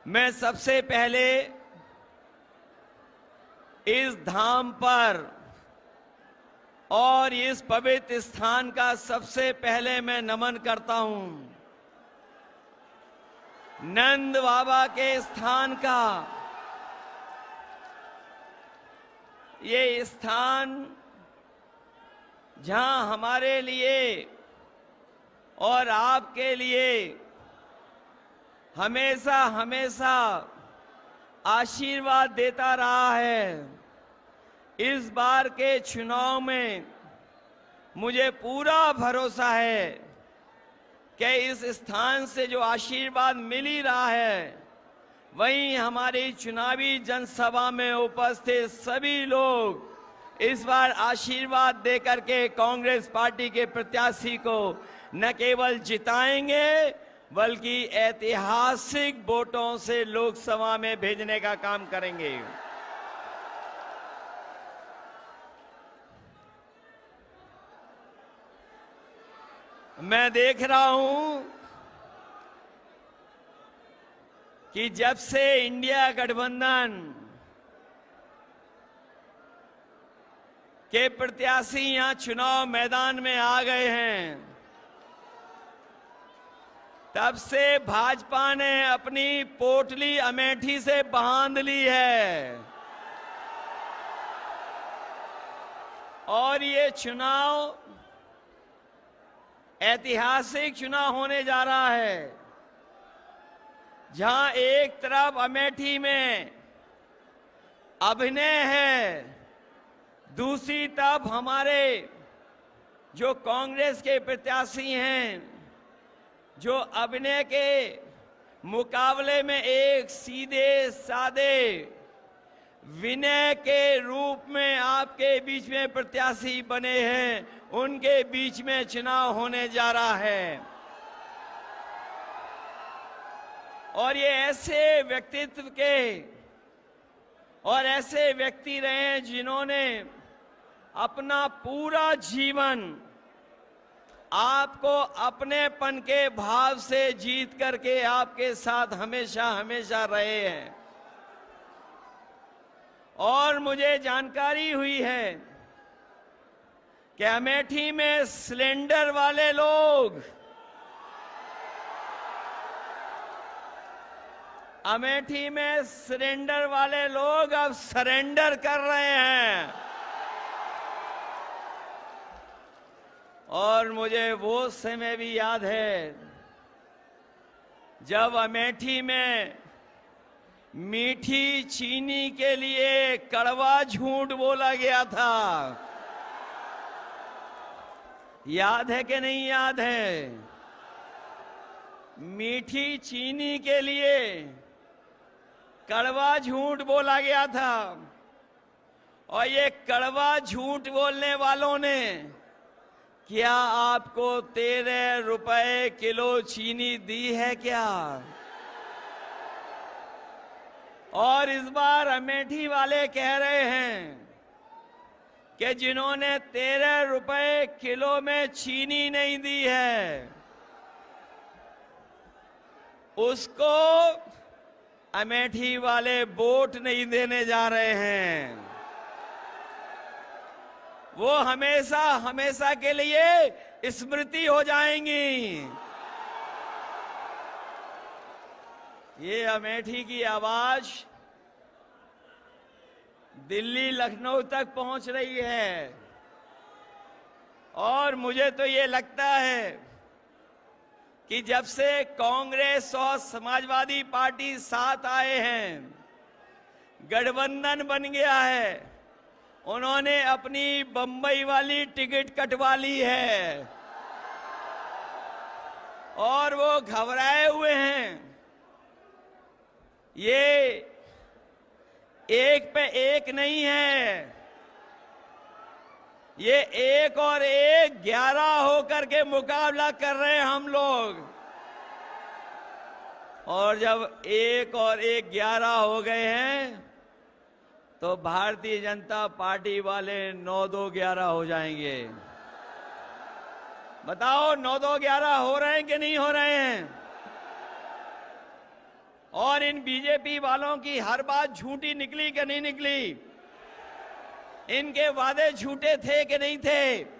मैं सबसे पहले इस धाम पर और इस पवित्र स्थान का सबसे पहले मैं नमन करता हूं। नंद बाबा के स्थान का ये स्थान जहां हमारे लिए और आपके लिए हमेशा हमेशा आशीर्वाद देता रहा है। इस बार के चुनाव में मुझे पूरा भरोसा है कि इस स्थान से जो आशीर्वाद मिल ही रहा है, वहीं हमारी चुनावी जनसभा में उपस्थित सभी लोग इस बार आशीर्वाद देकर के कांग्रेस पार्टी के प्रत्याशी को न केवल जिताएंगे बल्कि ऐतिहासिक वोटों से लोकसभा में भेजने का काम करेंगे। मैं देख रहा हूं कि जब से इंडिया गठबंधन के प्रत्याशी यहां चुनाव मैदान में आ गए हैं, तब से भाजपा ने अपनी पोटली अमेठी से बांध ली है और ये चुनाव ऐतिहासिक चुनाव होने जा रहा है, जहां एक तरफ अमेठी में अभिनय है, दूसरी तरफ हमारे जो कांग्रेस के प्रत्याशी हैं, जो अभिनय के मुकाबले में एक सीधे सादे विनय के रूप में आपके बीच में प्रत्याशी बने हैं, उनके बीच में चुनाव होने जा रहा है। और ये ऐसे व्यक्तित्व के और ऐसे व्यक्ति रहे हैं जिन्होंने अपना पूरा जीवन आपको अपनेपन के भाव से जीत करके आपके साथ हमेशा हमेशा रहे हैं। और मुझे जानकारी हुई है कि अमेठी में सिलेंडर वाले लोग अब सरेंडर कर रहे हैं। और मुझे वो समय भी याद है जब अमेठी में मीठी चीनी के लिए कड़वा झूठ बोला गया था। याद है कि नहीं याद है? मीठी चीनी के लिए कड़वा झूठ बोला गया था और ये कड़वा झूठ बोलने वालों ने क्या आपको 13 रुपए किलो चीनी दी है क्या? और इस बार अमेठी वाले कह रहे हैं कि जिन्होंने 13 रुपए किलो में चीनी नहीं दी है, उसको अमेठी वाले वोट नहीं देने जा रहे हैं। वो हमेशा हमेशा के लिए स्मृति हो जाएंगी। ये अमेठी की आवाज दिल्ली लखनऊ तक पहुंच रही है और मुझे तो ये लगता है कि जब से कांग्रेस और समाजवादी पार्टी साथ आए हैं, गठबंधन बन गया है, उन्होंने अपनी बंबई वाली टिकट कटवा ली है और वो घबराए हुए हैं। ये एक पे एक नहीं है, ये 1 और 1 11 होकर के मुकाबला कर रहे हैं हम लोग। और जब 1 और 1 11 हो गए हैं तो भारतीय जनता पार्टी वाले 9-2-11 हो जाएंगे। बताओ 9-2-11 हो रहे हैं कि नहीं हो रहे हैं? और इन बीजेपी वालों की हर बात झूठी निकली कि नहीं निकली? इनके वादे झूठे थे कि नहीं थे?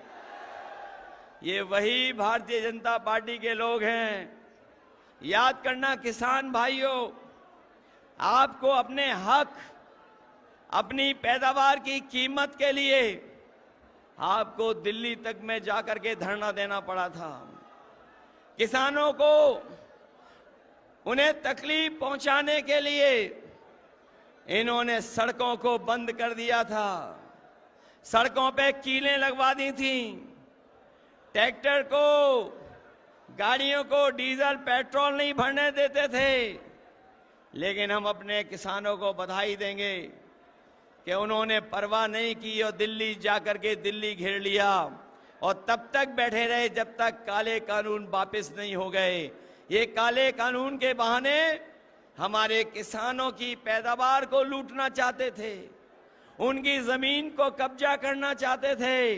ये वही भारतीय जनता पार्टी के लोग हैं। याद करना किसान भाइयों, आपको अपने हक, अपनी पैदावार की कीमत के लिए आपको दिल्ली तक में जाकर के धरना देना पड़ा था। किसानों को उन्हें तकलीफ पहुंचाने के लिए इन्होंने सड़कों को बंद कर दिया था, सड़कों पे कीलें लगवा दी थी, ट्रैक्टर को, गाड़ियों को डीजल पेट्रोल नहीं भरने देते थे। लेकिन हम अपने किसानों को बधाई देंगे कि उन्होंने परवाह नहीं की और दिल्ली जाकर के दिल्ली घेर लिया और तब तक बैठे रहे जब तक काले कानून वापस नहीं हो गए। ये काले कानून के बहाने हमारे किसानों की पैदावार को लूटना चाहते थे, उनकी जमीन को कब्जा करना चाहते थे।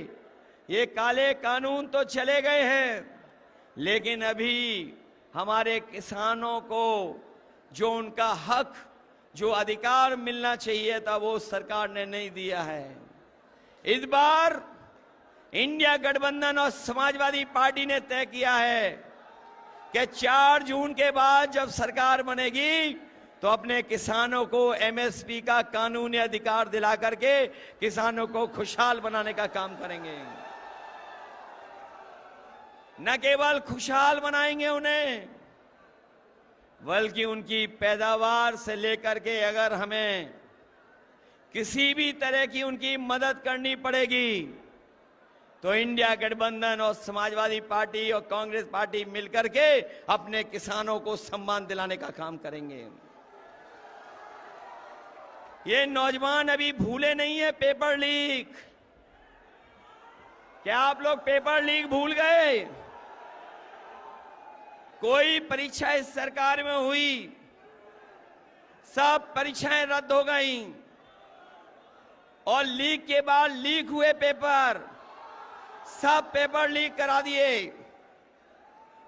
ये काले कानून तो चले गए हैं, लेकिन अभी हमारे किसानों को जो उनका हक, जो अधिकार मिलना चाहिए था, वो सरकार ने नहीं दिया है। इस बार इंडिया गठबंधन और समाजवादी पार्टी ने तय किया है कि 4 जून के बाद जब सरकार बनेगी तो अपने किसानों को एमएसपी का कानूनी अधिकार दिला करके किसानों को खुशहाल बनाने का काम करेंगे। न केवल खुशहाल बनाएंगे उन्हें, बल्कि उनकी पैदावार से लेकर के अगर हमें किसी भी तरह की उनकी मदद करनी पड़ेगी तो इंडिया गठबंधन और समाजवादी पार्टी और कांग्रेस पार्टी मिलकर के अपने किसानों को सम्मान दिलाने का काम करेंगे। ये नौजवान अभी भूले नहीं है पेपर लीक। क्या आप लोग पेपर लीक भूल गए? कोई परीक्षा इस सरकार में हुई, सब परीक्षाएं रद्द हो गईं और लीक के बाद लीक हुए पेपर, सब पेपर लीक करा दिए।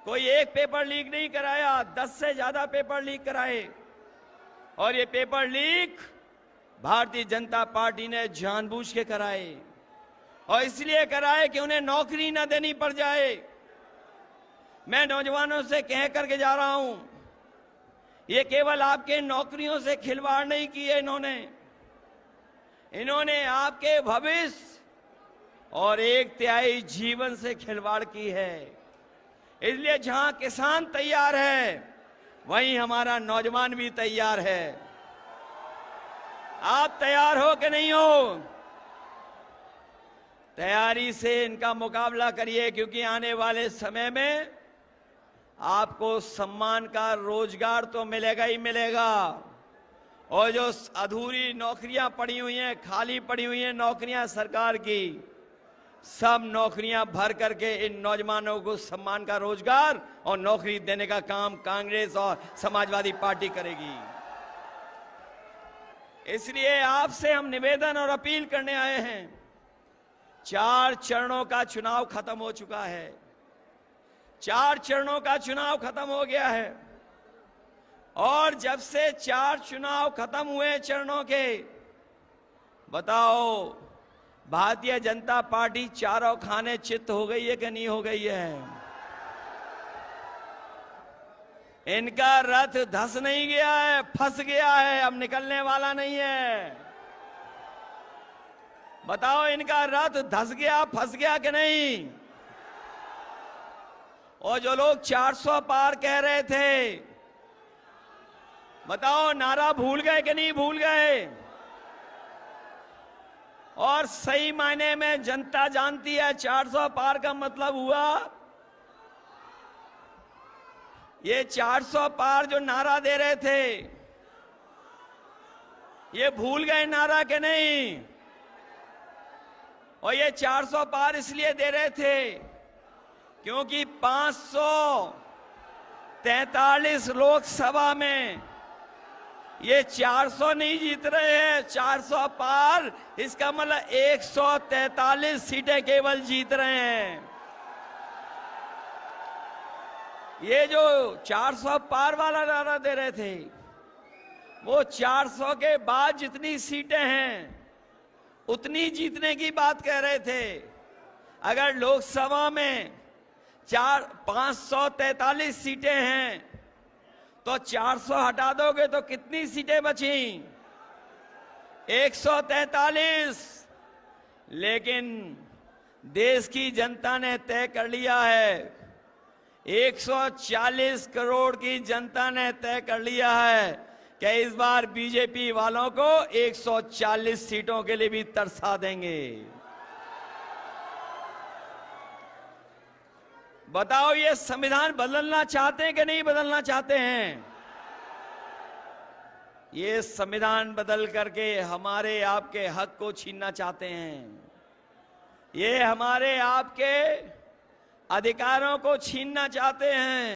कोई एक पेपर लीक नहीं कराया, 10 से ज्यादा पेपर लीक कराए। और ये paper leak Bharatiya Janata party ने जानबूझ के कराए और इसलिए कराए कि उन्हें नौकरी न देनी पड़ जाए। मैं नौजवानों से कह करके जा रहा हूं, ये केवल आपके नौकरियों से खिलवाड़ नहीं किए इन्होंने आपके भविष्य और 1/3 जीवन से खिलवाड़ की है। इसलिए जहां किसान तैयार है, वहीं हमारा नौजवान भी तैयार है। आप तैयार हो कि नहीं हो? तैयारी से इनका मुकाबला करिए, क्योंकि आने वाले समय में आपको सम्मान का रोजगार तो मिलेगा ही मिलेगा। और जो अधूरी नौकरियां पड़ी हुई हैं, खाली पड़ी हुई हैं नौकरियां सरकार की, सब नौकरियां भर करके इन नौजवानों को सम्मान का रोजगार और नौकरी देने का काम कांग्रेस और समाजवादी पार्टी करेगी। इसलिए आपसे हम निवेदन और अपील करने आए हैं। 4 चरणों का चुनाव खत्म हो चुका है, 4 चरणों का चुनाव खत्म हो गया है। और जब से 4 चुनाव खत्म हुए चरणों के, बताओ भारतीय जनता पार्टी चारों खाने चित्त हो गई है कि नहीं हो गई है? इनका रथ धस नहीं गया है, फंस गया है, अब निकलने वाला नहीं है। बताओ इनका रथ धस गया, फंस गया कि नहीं? और जो लोग 400 पार कह रहे थे, बताओ नारा भूल गए कि नहीं भूल गए? और सही मायने में जनता जानती है 400 पार का मतलब हुआ, ये 400 पार जो नारा दे रहे थे, ये भूल गए नारा के नहीं? और ये 400 पार इसलिए दे रहे थे क्योंकि 543 लोकसभा में ये 400 नहीं जीत रहे हैं, 400 पार, इसका मतलब 143 सीटें केवल जीत रहे हैं। ये जो 400 पार वाला नारा दे रहे थे, वो 400 के बाद जितनी सीटें हैं उतनी जीतने की बात कह रहे थे। अगर लोकसभा में 543 सीटें हैं तो 400 हटा दोगे तो कितनी सीटें बची? 143। लेकिन देश की जनता ने तय कर लिया है, 140 करोड़ की जनता ने तय कर लिया है कि इस बार बीजेपी वालों को 140 सीटों के लिए भी तरसा देंगे। बताओ, ये संविधान बदलना चाहते हैं कि नहीं बदलना चाहते हैं? ये संविधान बदल करके हमारे आपके हक को छीनना चाहते हैं। ये हमारे आपके अधिकारों को छीनना चाहते हैं।